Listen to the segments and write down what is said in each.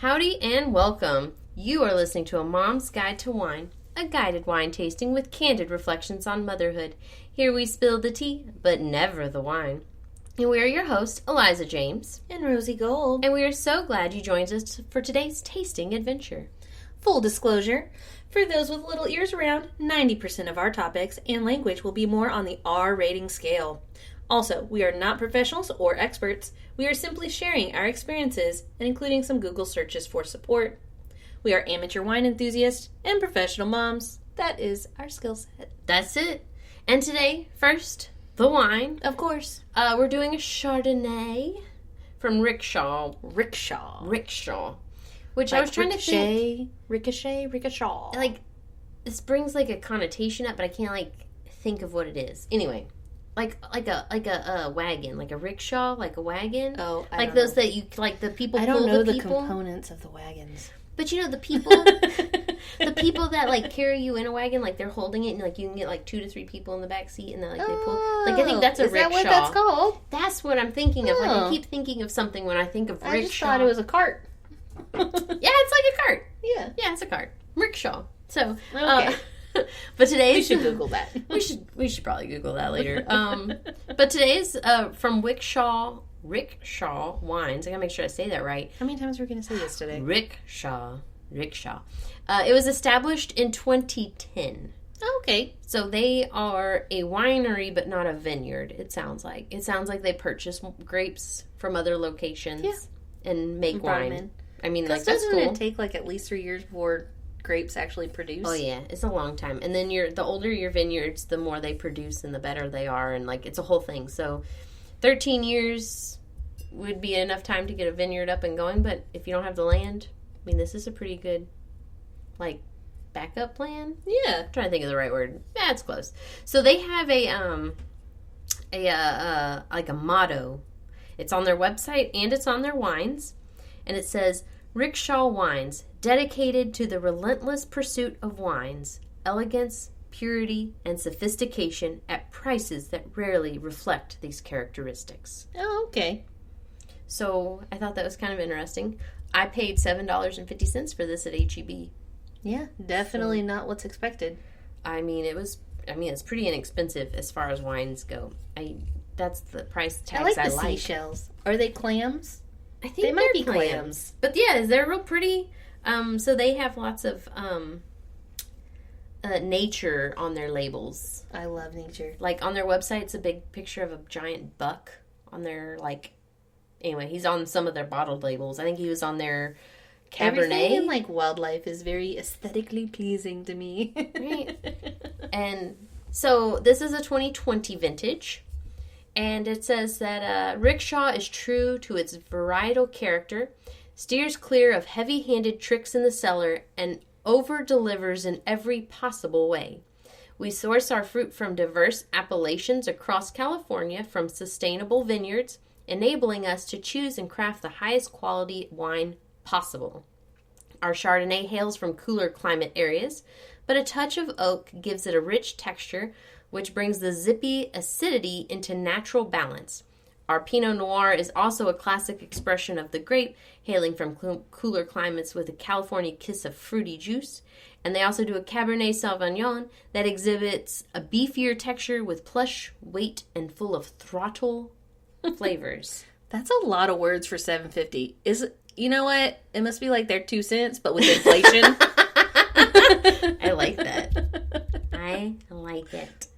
Howdy and welcome. You are listening to A Mom's Guide to Wine, a guided wine tasting with candid reflections on motherhood. Here we spill the tea, but never the wine. And we are your hosts, Eliza James. And Rosie Gold. And we are so glad you joined us for today's tasting adventure. Full disclosure, for those with little ears around, 90% of our topics and language will be more on the R rating scale. Also, we are not professionals or experts. We are simply sharing our experiences and including some Google searches for support. We are amateur wine enthusiasts and professional moms. That is our skill set. That's it. And today, first, the wine. Of course. We're doing a Chardonnay from Rickshaw. Rickshaw. Which Like I was trying to think. Rickshaw. Like, this brings like a connotation up, but I can't think of what it is. Anyway. Like a wagon, like a rickshaw, like a wagon. Oh, I like don't those know. that you like the people. I don't pull know the the people. components of the wagons. But you know the people, the people that like carry you in a wagon, like they're holding it, and like you can get like 2 to 3 people in the back seat, and then like they pull. Like I think that's a rickshaw. Is that what that's called? That's what I'm thinking of. Like I Oh. keep thinking of something when I think of rickshaw. I just thought it was a cart. Yeah, it's like a cart. Yeah. Yeah, it's a cart. Rickshaw. So Okay. But today's We should Google that. we should probably Google that later. But today's from Rickshaw Wines. I gotta make sure I say that right. How many times are we going to say this today? Rickshaw. It was established in 2010. Oh, okay. So they are a winery, but not a vineyard. It sounds like they purchase grapes from other locations and make wine. I mean, like that's doesn't cool. it take like at least 3 years before grapes actually produce? Oh yeah, it's a long time. And then the older your vineyards, the more they produce and the better they are, and like it's a whole thing. So 13 years would be enough time to get a vineyard up and going, but if you don't have the land, I mean this is a pretty good like backup plan. Yeah. I'm trying to think of the right word. Yeah, it's close. So they have a motto. It's on their website and it's on their wines, and it says Rickshaw Wines, dedicated to the relentless pursuit of wines, elegance, purity, and sophistication at prices that rarely reflect these characteristics. Oh, okay. So I thought that was kind of interesting. I paid $7.50 for this at H-E-B. Yeah, definitely not what's expected. I mean, it's pretty inexpensive as far as wines go. That's the price tags I like the seashells. Are they clams? I think They might they're be clams. But yeah, they're real pretty. So they have lots of nature on their labels. I love nature. Like on their website, it's a big picture of a giant buck on their Anyway, he's on some of their bottled labels. I think he was on their Cabernet. Everything in like wildlife is very aesthetically pleasing to me. Right. And so this is a 2020 vintage. And it says that Rickshaw is true to its varietal character, steers clear of heavy-handed tricks in the cellar, and over-delivers in every possible way. We source our fruit from diverse appellations across California from sustainable vineyards, enabling us to choose and craft the highest quality wine possible. Our Chardonnay hails from cooler climate areas, but a touch of oak gives it a rich texture, which brings the zippy acidity into natural balance. Our Pinot Noir is also a classic expression of the grape, hailing from cooler climates with a California kiss of fruity juice. And they also do a Cabernet Sauvignon that exhibits a beefier texture with plush weight and full of throttle flavors. That's a lot of words for $7.50. You know what? It must be like they're 2 cents, but with inflation. I like that. I like it.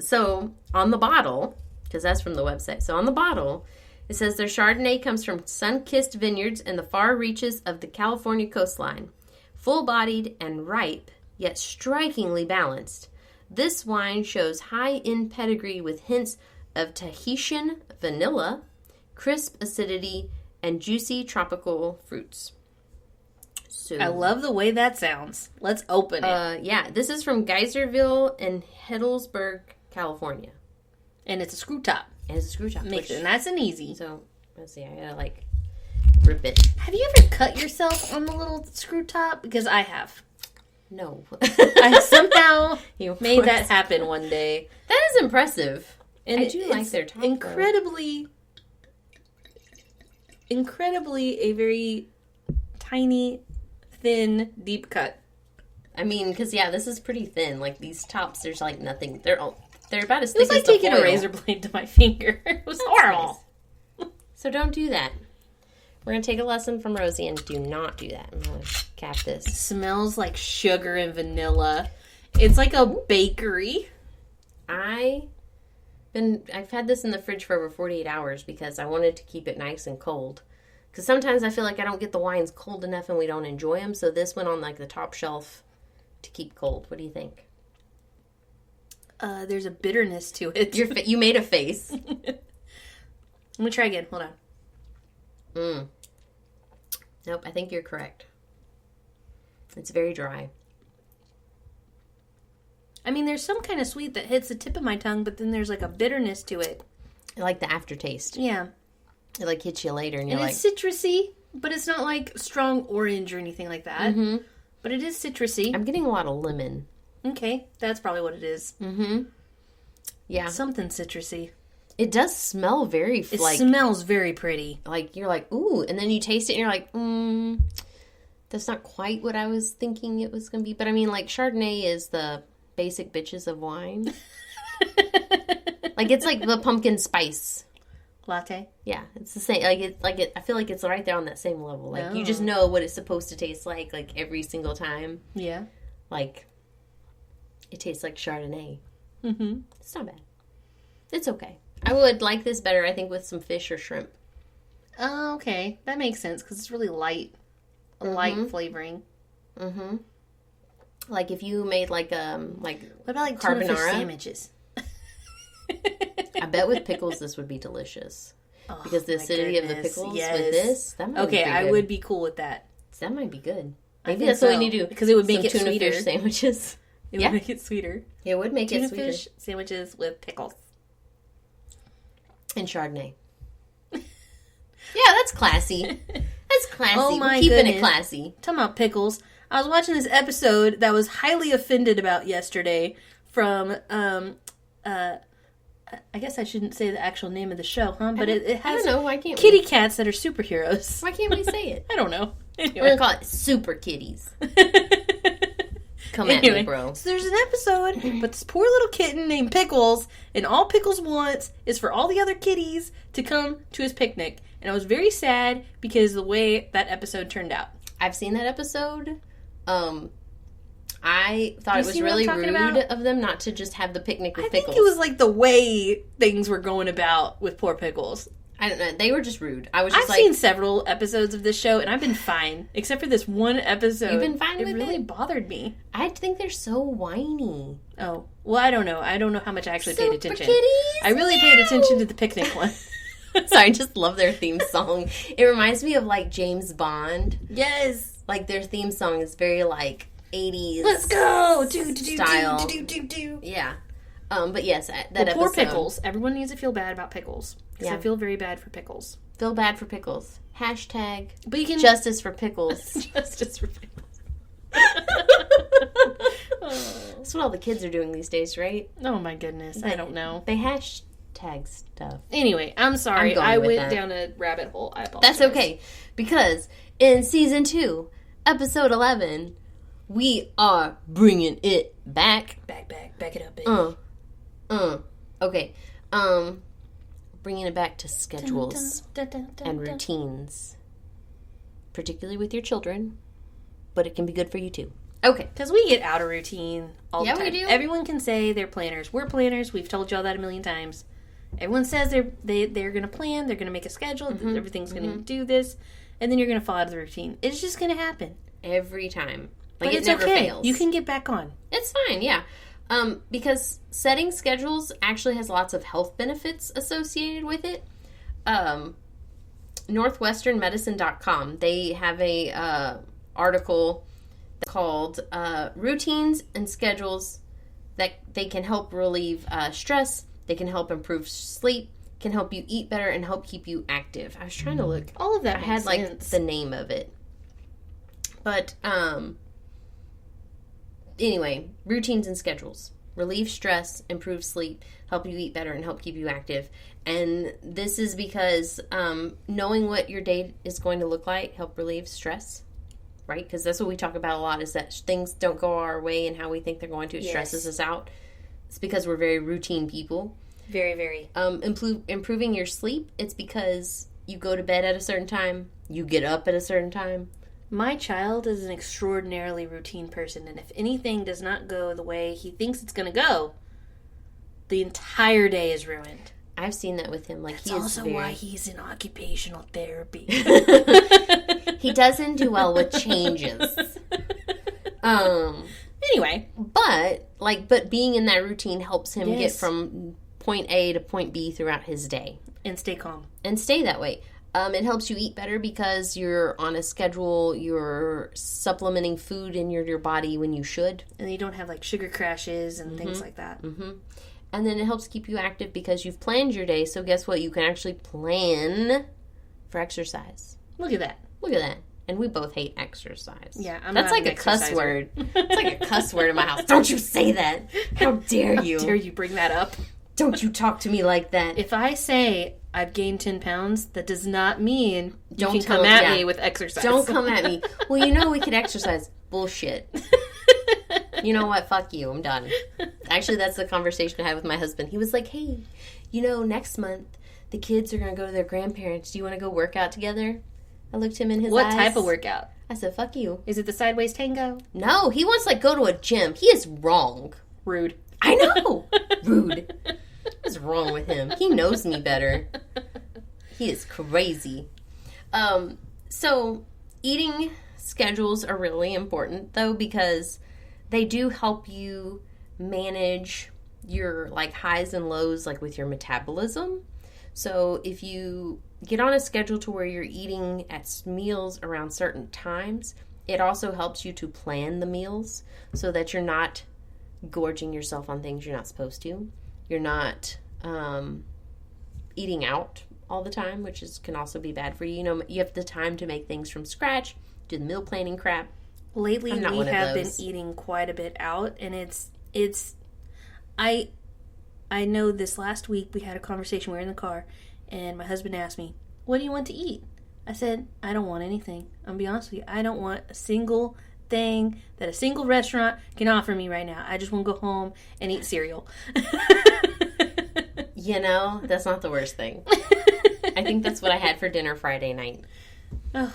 So on the bottle, because that's from the website. So on the bottle, it says their Chardonnay comes from sun-kissed vineyards in the far reaches of the California coastline. Full-bodied and ripe, yet strikingly balanced. This wine shows high-end pedigree with hints of Tahitian vanilla, crisp acidity, and juicy tropical fruits. So, I love the way that sounds. Let's open it. Yeah, this is from Geyserville in Healdsburg, California. And it's a screw top. And it's a screw top. Makes it nice and easy. So, let's see. I gotta, rip it. Have you ever cut yourself on the little screw top? Because I have. No. I somehow You made that happen one day. That is impressive. And I do it's like their top, incredibly a very tiny, thin, deep cut. I mean, because, this is pretty thin. Like, these tops, there's, like, nothing. They're about as thick as It was like taking a razor blade to my finger. It was horrible. Nice. So don't do that. We're going to take a lesson from Rosie and do not do that. I'm going to cap this. It smells like sugar and vanilla. It's like a bakery. I've had this in the fridge for over 48 hours because I wanted to keep it nice and cold. Because sometimes I feel like I don't get the wines cold enough and we don't enjoy them. So this went on like the top shelf to keep cold. What do you think? There's a bitterness to it. You made a face. I'm going to try again. Hold on. Nope, I think you're correct. It's very dry. I mean, there's some kind of sweet that hits the tip of my tongue, but then there's like a bitterness to it. I like the aftertaste. Yeah. It like hits you later and you're like... it's citrusy, but it's not like strong orange or anything like that. Mm-hmm. But it is citrusy. I'm getting a lot of lemon. Okay, that's probably what it is. Mm-hmm. Yeah. Something citrusy. It does smell very... It smells very pretty. Like, you're like, ooh, and then you taste it and you're like, that's not quite what I was thinking it was going to be. But I mean, like, Chardonnay is the basic bitches of wine. Like, it's like the pumpkin spice. Latte? Yeah, it's the same. I feel like it's right there on that same level. Like, you just know what it's supposed to taste like every single time. Yeah. Like, it tastes like Chardonnay. Mm-hmm. It's not bad. It's okay. I would like this better, I think, with some fish or shrimp. Oh, okay. That makes sense, because it's really light. A light flavoring. Mm-hmm. Like, if you made, what about, like, carbonara? tuna fish sandwiches? I bet with pickles this would be delicious. Oh, because the acidity of the pickles with this, that might be good. I would be cool with that. That might be good. Maybe that's what we need to do. Because it would make it tuna sweeter. Fish sandwiches. It would make it sweeter. It would make it sweeter. Tuna fish sandwiches with pickles. And Chardonnay. Yeah, that's classy. That's classy. Oh my We're keeping goodness. it classy. Talking about pickles. I was watching this episode that I was highly offended about yesterday from, I guess I shouldn't say the actual name of the show, huh? But it has I don't know. Why can't kitty cats that are superheroes. Why can't we say it? I don't know. Anyway. We're going to call it Super Kitties. Come at me, bro. So there's an episode with this poor little kitten named Pickles, and all Pickles wants is for all the other kitties to come to his picnic. And I was very sad because of the way that episode turned out. I've seen that episode. I thought it was really rude of them not to just have the picnic with Pickles. I think it was like the way things were going about with poor Pickles. I don't know. They were just rude. I've seen several episodes of this show, and I've been fine. Except for this one episode. You've been fine with it? It really bothered me. I think they're so whiny. Oh. Well, I don't know. I don't know how much I actually paid attention. Kitties, I really paid attention to the picnic one. Sorry, I just love their theme song. It reminds me of, like, James Bond. Yes. Like, their theme song is very, like, 80s Let's go! Style. Do. Yeah. But yes, that episode. Poor Pickles. Everyone needs to feel bad about Pickles. Because I feel very bad for Pickles. Feel bad for Pickles. Hashtag but you can... Justice for Pickles. Justice for Pickles. That's what all the kids are doing these days, right? Oh my goodness. I don't know. They hashtag stuff. Anyway, I'm sorry. I went down a rabbit hole. I apologize. That's okay. Because in season 2, episode 11, we are bringing it back. Back it up, baby. Okay. Bringing it back to schedules and routines. Particularly with your children. But it can be good for you too. Okay. Because we get out of routine all the time. Yeah, we do. Everyone can say they're planners. We're planners. We've told y'all that a million times. Everyone says they're going to plan. They're going to make a schedule. Mm-hmm. Everything's going to do this. And then you're going to fall out of the routine. It's just going to happen. Every time. Like, but it never fails. You can get back on. It's fine, yeah. Because setting schedules actually has lots of health benefits associated with it. Northwesternmedicine.com, they have a article called Routines and Schedules that they can help relieve stress, they can help improve sleep, can help you eat better, and help keep you active. I was trying to look. All of that I had, sense. The name of it. But, anyway, routines and schedules. Relieve stress, improve sleep, help you eat better, and help keep you active. And this is because knowing what your day is going to look like help relieve stress right? Because that's what we talk about a lot, is that things don't go our way and how we think they're going to. It stresses us out. It's because we're very routine people. Very, very. Improving your sleep, it's because you go to bed at a certain time, you get up at a certain time. My child is an extraordinarily routine person, and if anything does not go the way he thinks it's going to go, the entire day is ruined. I've seen that with him. Like, that's also why he's in occupational therapy. He doesn't do well with changes. Anyway. But being in that routine helps him get from point A to point B throughout his day. And stay calm. And stay that way. It helps you eat better because you're on a schedule, you're supplementing food in your body when you should. And you don't have, like, sugar crashes and things like that. Mm-hmm. And then it helps keep you active because you've planned your day, so guess what? You can actually plan for exercise. Look at that. And we both hate exercise. Yeah, That's like a cuss word. It's like a cuss word in my house. Don't you say that. How dare you? How dare you bring that up? Don't you talk to me like that. If I say I've gained 10 pounds, that does not mean you can come at me with exercise. Don't come at me. Well, we could exercise. Bullshit. You know what? Fuck you. I'm done. Actually, that's the conversation I had with my husband. He was like, hey, next month the kids are going to go to their grandparents. Do you want to go work out together? I looked him in his eyes. What type of workout? I said, fuck you. Is it the sideways tango? No, he wants to go to a gym. He is wrong. Rude. I know. Rude. What's wrong with him? He knows me better. He is crazy. So eating schedules are really important, though, because they do help you manage your, like, highs and lows, like, with your metabolism. So if you get on a schedule to where you're eating at meals around certain times, it also helps you to plan the meals so that you're not gorging yourself on things you're not supposed to. You're not eating out all the time, which can also be bad for you. You have the time to make things from scratch, do the meal planning crap. Lately, we have been eating quite a bit out, and I know this last week we had a conversation. We were in the car, and my husband asked me, what do you want to eat? I said, I don't want anything. I'm going to be honest with you. I don't want a single thing that a single restaurant can offer me right now. I just want to go home and eat cereal. That's not the worst thing. I think that's what I had for dinner Friday night. Ugh.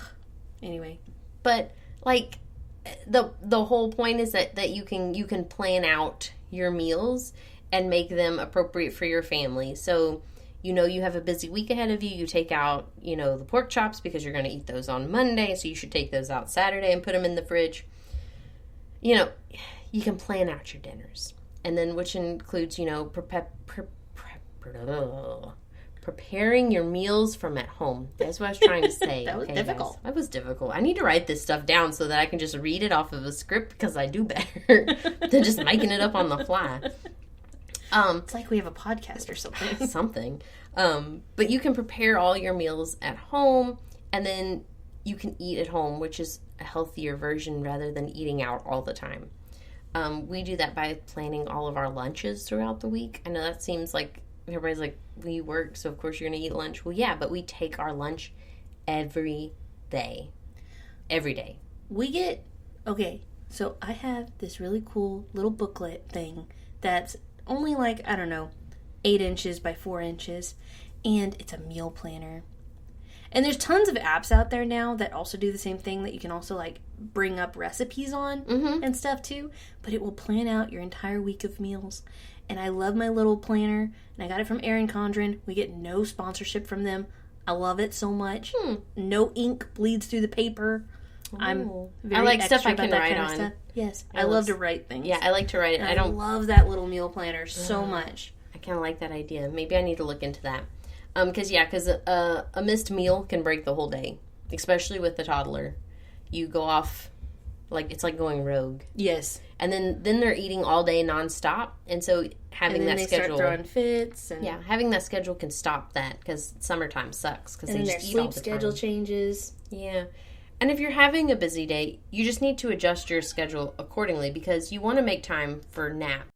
Anyway. But, like, the whole point is that you can plan out your meals and make them appropriate for your family. So, you have a busy week ahead of you. You take out, the pork chops because you're going to eat those on Monday. So you should take those out Saturday and put them in the fridge. You can plan out your dinners. And then, which includes, preparing your meals from at home. That's what I was trying to say. That was difficult. Guys? That was difficult. I need to write this stuff down so that I can just read it off of a script because I do better than just making it up on the fly. It's like we have a podcast or something. Something. But you can prepare all your meals at home, and then you can eat at home, which is a healthier version rather than eating out all the time. We do that by planning all of our lunches throughout the week. I know that seems like everybody's like, we work, so of course you're going to eat lunch. Well, yeah, but we take our lunch every day. Every day. Okay, so I have this really cool little booklet thing that's only 8 inches by 4 inches, and it's a meal planner. And there's tons of apps out there now that also do the same thing, that you can also bring up recipes on and stuff too, but it will plan out your entire week of meals. And I love my little planner, and I got it from Erin Condren. We get no sponsorship from them. I love it so much. No ink bleeds through the paper. I'm very I like extra stuff I about can that write kind on. Of stuff. Yes, I love to write things. Yeah, I like to write it. I love that little meal planner so much. I kind of like that idea. Maybe I need to look into that. Because a missed meal can break the whole day, especially with the toddler. You go off, it's like going rogue. Yes. And then they're eating all day nonstop, and so having that schedule, start throwing fits. And having that schedule can stop that, because summertime sucks because they just eat all the time. Their sleep schedule changes. Yeah. And if you're having a busy day, you just need to adjust your schedule accordingly, because you want to make time for naps